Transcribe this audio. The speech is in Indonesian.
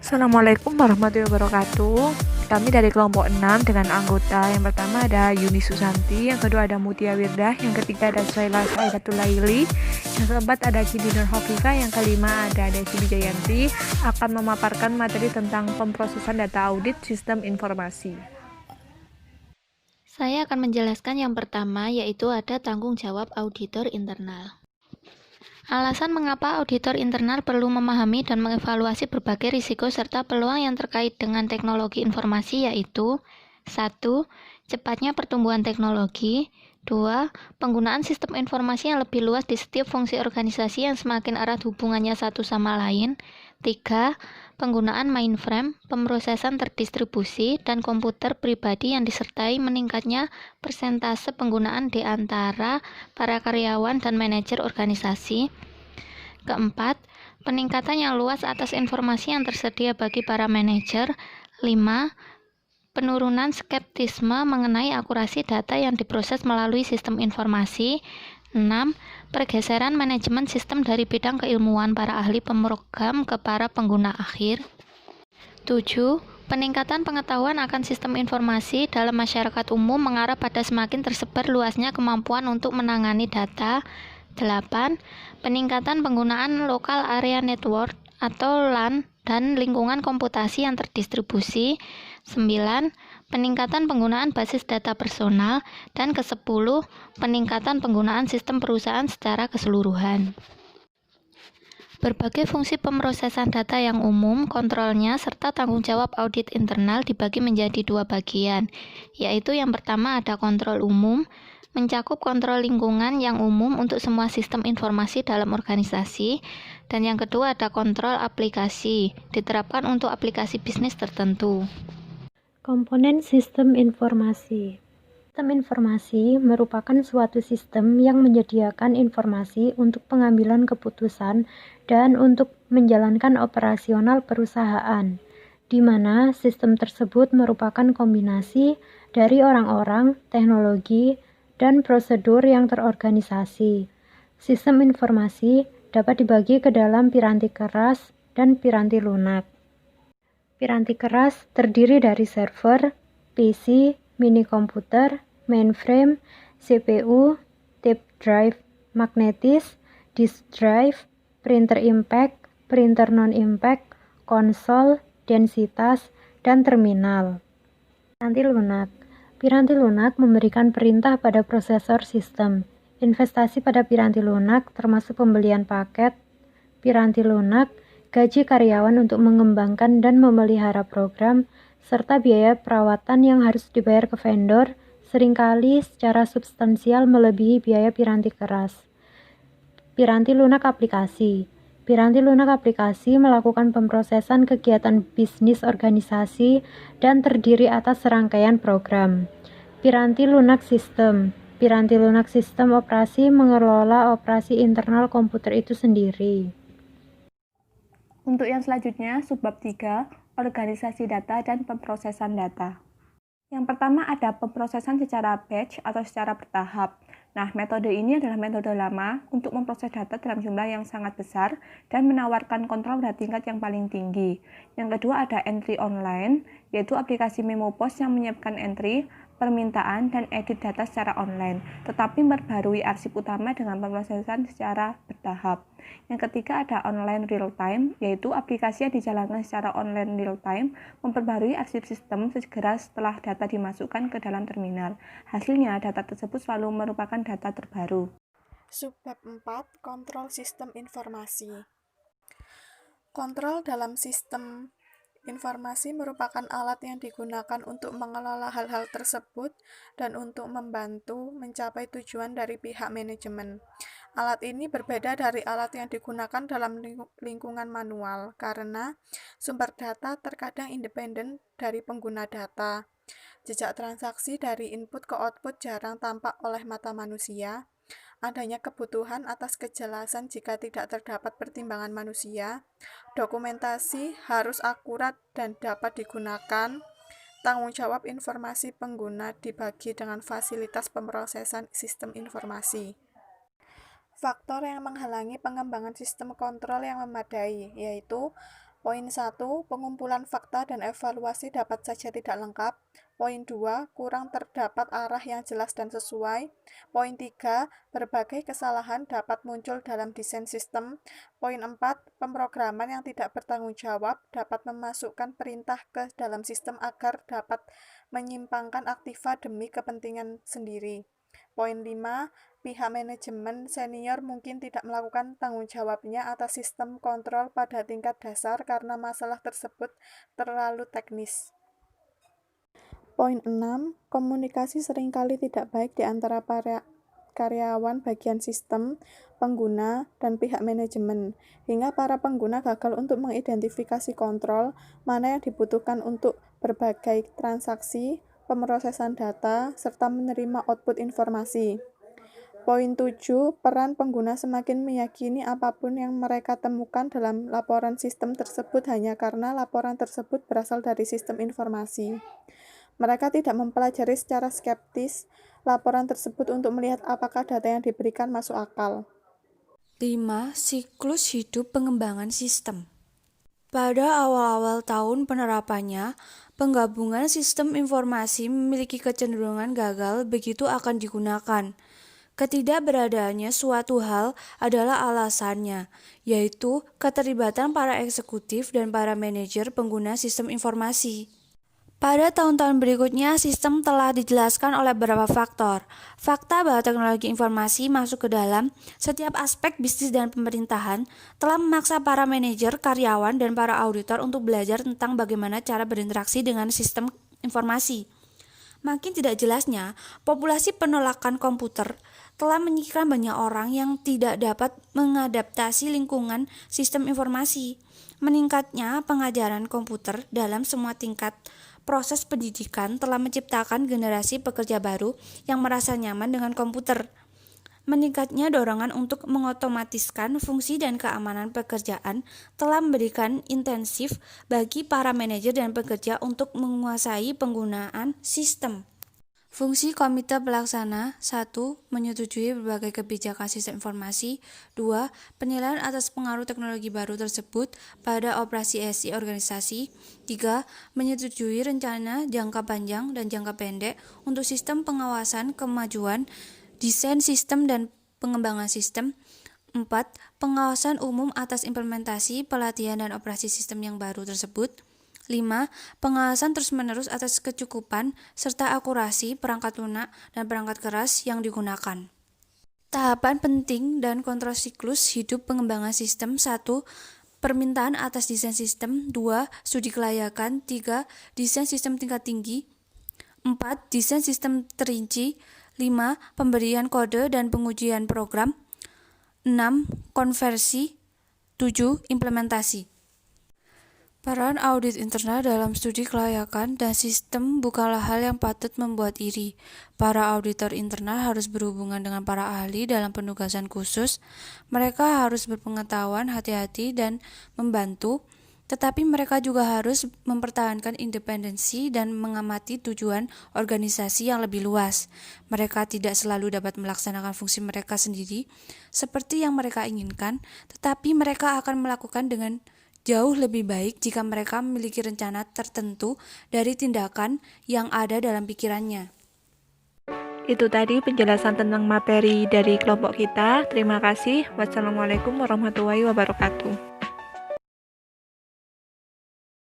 Assalamualaikum warahmatullahi wabarakatuh. Kami dari kelompok 6 dengan anggota yang pertama ada Yuni Susanti, yang kedua ada Mutia Wirdah, yang ketiga ada Suhaila Saidatul Laili, yang keempat ada Kidi Nur Hofifa, yang kelima ada Desi Wijayanti akan memaparkan materi tentang pemrosesan data audit sistem informasi. Saya akan menjelaskan yang pertama, yaitu ada tanggung jawab auditor internal. Alasan mengapa auditor internal perlu memahami dan mengevaluasi berbagai risiko serta peluang yang terkait dengan teknologi informasi yaitu 1. Cepatnya pertumbuhan teknologi. 2. Penggunaan sistem informasi yang lebih luas di setiap fungsi organisasi yang semakin erat hubungannya satu sama lain. 3. Penggunaan mainframe, pemrosesan terdistribusi, dan komputer pribadi yang disertai meningkatnya persentase penggunaan di antara para karyawan dan manajer organisasi. Keempat, peningkatan yang luas atas informasi yang tersedia bagi para manajer. 5. Penurunan skeptisme mengenai akurasi data yang diproses melalui sistem informasi. 6. Pergeseran manajemen sistem dari bidang keilmuan para ahli pemrogram ke para pengguna akhir. 7. Peningkatan pengetahuan akan sistem informasi dalam masyarakat umum mengarah pada semakin tersebar luasnya kemampuan untuk menangani data. 8. Peningkatan penggunaan Local Area Network atau LAN dan lingkungan komputasi yang terdistribusi. 9. Peningkatan penggunaan basis data personal. Dan ke-10, peningkatan penggunaan sistem perusahaan secara keseluruhan. Berbagai fungsi pemrosesan data yang umum, kontrolnya, serta tanggung jawab audit internal dibagi menjadi dua bagian, yaitu yang pertama ada kontrol umum, mencakup kontrol lingkungan yang umum untuk semua sistem informasi dalam organisasi, dan yang kedua ada kontrol aplikasi, diterapkan untuk aplikasi bisnis tertentu. Komponen sistem informasi. Sistem informasi merupakan suatu sistem yang menyediakan informasi untuk pengambilan keputusan dan untuk menjalankan operasional perusahaan, di mana sistem tersebut merupakan kombinasi dari orang-orang, teknologi, dan prosedur yang terorganisasi. Sistem informasi dapat dibagi ke dalam piranti keras dan piranti lunak. Piranti keras terdiri dari server, PC, mini komputer, mainframe, CPU, tape drive magnetis, disk drive, printer impact, printer non-impact, konsol, densitas, dan terminal. Piranti lunak. Piranti lunak memberikan perintah pada prosesor sistem. Investasi pada piranti lunak termasuk pembelian paket piranti lunak, gaji karyawan untuk mengembangkan dan memelihara program, serta biaya perawatan yang harus dibayar ke vendor, seringkali secara substansial melebihi biaya piranti keras. Piranti lunak aplikasi. Piranti lunak aplikasi melakukan pemrosesan kegiatan bisnis organisasi dan terdiri atas serangkaian program. Piranti lunak sistem. Piranti lunak sistem operasi mengelola operasi internal komputer itu sendiri. Untuk yang selanjutnya, subbab 3, organisasi data dan pemrosesan data. Yang pertama ada pemrosesan secara batch atau secara bertahap. Nah, metode ini adalah metode lama untuk memproses data dalam jumlah yang sangat besar dan menawarkan kontrol pada tingkat yang paling tinggi. Yang kedua ada entry online, yaitu aplikasi Memo Pos yang menyiapkan entry, permintaan, dan edit data secara online, tetapi memperbarui arsip utama dengan pemrosesan secara bertahap. Yang ketiga ada online real time, yaitu aplikasi yang dijalankan secara online real time, memperbarui arsip sistem segera setelah data dimasukkan ke dalam terminal. Hasilnya, data tersebut selalu merupakan data terbaru. Subbab 4, kontrol sistem informasi. Kontrol dalam sistem informasi merupakan alat yang digunakan untuk mengelola hal-hal tersebut dan untuk membantu mencapai tujuan dari pihak manajemen. Alat ini berbeda dari alat yang digunakan dalam lingkungan manual karena sumber data terkadang independen dari pengguna data. Jejak transaksi dari input ke output jarang tampak oleh mata manusia. Adanya kebutuhan atas kejelasan jika tidak terdapat pertimbangan manusia. Dokumentasi harus akurat dan dapat digunakan. Tanggung jawab informasi pengguna dibagi dengan fasilitas pemrosesan sistem informasi. Faktor yang menghalangi pengembangan sistem kontrol yang memadai, yaitu Poin 1, pengumpulan fakta dan evaluasi dapat saja tidak lengkap. Poin 2, kurang terdapat arah yang jelas dan sesuai. Poin 3, berbagai kesalahan dapat muncul dalam desain sistem. Poin 4, pemrograman yang tidak bertanggung jawab dapat memasukkan perintah ke dalam sistem agar dapat menyimpangkan aktiva demi kepentingan sendiri. Poin 5, pihak manajemen senior mungkin tidak melakukan tanggung jawabnya atas sistem kontrol pada tingkat dasar karena masalah tersebut terlalu teknis. Poin 6, komunikasi seringkali tidak baik di antara para karyawan bagian sistem, pengguna, dan pihak manajemen, hingga para pengguna gagal untuk mengidentifikasi kontrol mana yang dibutuhkan untuk berbagai transaksi, pemrosesan data, serta menerima output informasi. Poin 7, peran pengguna semakin meyakini apapun yang mereka temukan dalam laporan sistem tersebut hanya karena laporan tersebut berasal dari sistem informasi. Mereka tidak mempelajari secara skeptis laporan tersebut untuk melihat apakah data yang diberikan masuk akal. 5. Siklus hidup pengembangan sistem. Pada awal-awal tahun penerapannya, penggabungan sistem informasi memiliki kecenderungan gagal begitu akan digunakan. Ketidakberadaannya suatu hal adalah alasannya, yaitu keterlibatan para eksekutif dan para manajer pengguna sistem informasi. Pada tahun-tahun berikutnya, sistem telah dijelaskan oleh beberapa faktor. Fakta bahwa teknologi informasi masuk ke dalam setiap aspek bisnis dan pemerintahan telah memaksa para manajer, karyawan, dan para auditor untuk belajar tentang bagaimana cara berinteraksi dengan sistem informasi. Makin tidak jelasnya, populasi penolakan komputer telah menyikirkan banyak orang yang tidak dapat mengadaptasi lingkungan sistem informasi. Meningkatnya pengajaran komputer dalam semua tingkat proses pendidikan telah menciptakan generasi pekerja baru yang merasa nyaman dengan komputer. Meningkatnya dorongan untuk mengotomatiskan fungsi dan keamanan pekerjaan telah memberikan intensif bagi para manajer dan pekerja untuk menguasai penggunaan sistem. Fungsi komite pelaksana 1. Menyetujui berbagai kebijakan sistem informasi. 2. Penilaian atas pengaruh teknologi baru tersebut pada operasi SI organisasi. 3. Menyetujui rencana jangka panjang dan jangka pendek untuk sistem pengawasan kemajuan, desain sistem dan pengembangan sistem. 4. Pengawasan umum atas implementasi, pelatihan, dan operasi sistem yang baru tersebut. 5. Pengawasan terus-menerus atas kecukupan serta akurasi perangkat lunak dan perangkat keras yang digunakan. Tahapan penting dan kontrol siklus hidup pengembangan sistem. 1. Permintaan atas desain sistem. 2. Studi kelayakan. 3. Desain sistem tingkat tinggi. 4. Desain sistem terinci. 5. Pemberian kode dan pengujian program. 6. Konversi. 7. Implementasi. Peran audit internal dalam studi kelayakan dan sistem bukanlah hal yang patut membuat iri. Para auditor internal harus berhubungan dengan para ahli dalam penugasan khusus. Mereka harus berpengetahuan, hati-hati, dan membantu, tetapi mereka juga harus mempertahankan independensi dan mengamati tujuan organisasi yang lebih luas. Mereka tidak selalu dapat melaksanakan fungsi mereka sendiri seperti yang mereka inginkan, tetapi mereka akan melakukan dengan jauh lebih baik jika mereka memiliki rencana tertentu dari tindakan yang ada dalam pikirannya. Itu tadi penjelasan tentang materi dari kelompok kita. Terima kasih. Wassalamualaikum warahmatullahi wabarakatuh.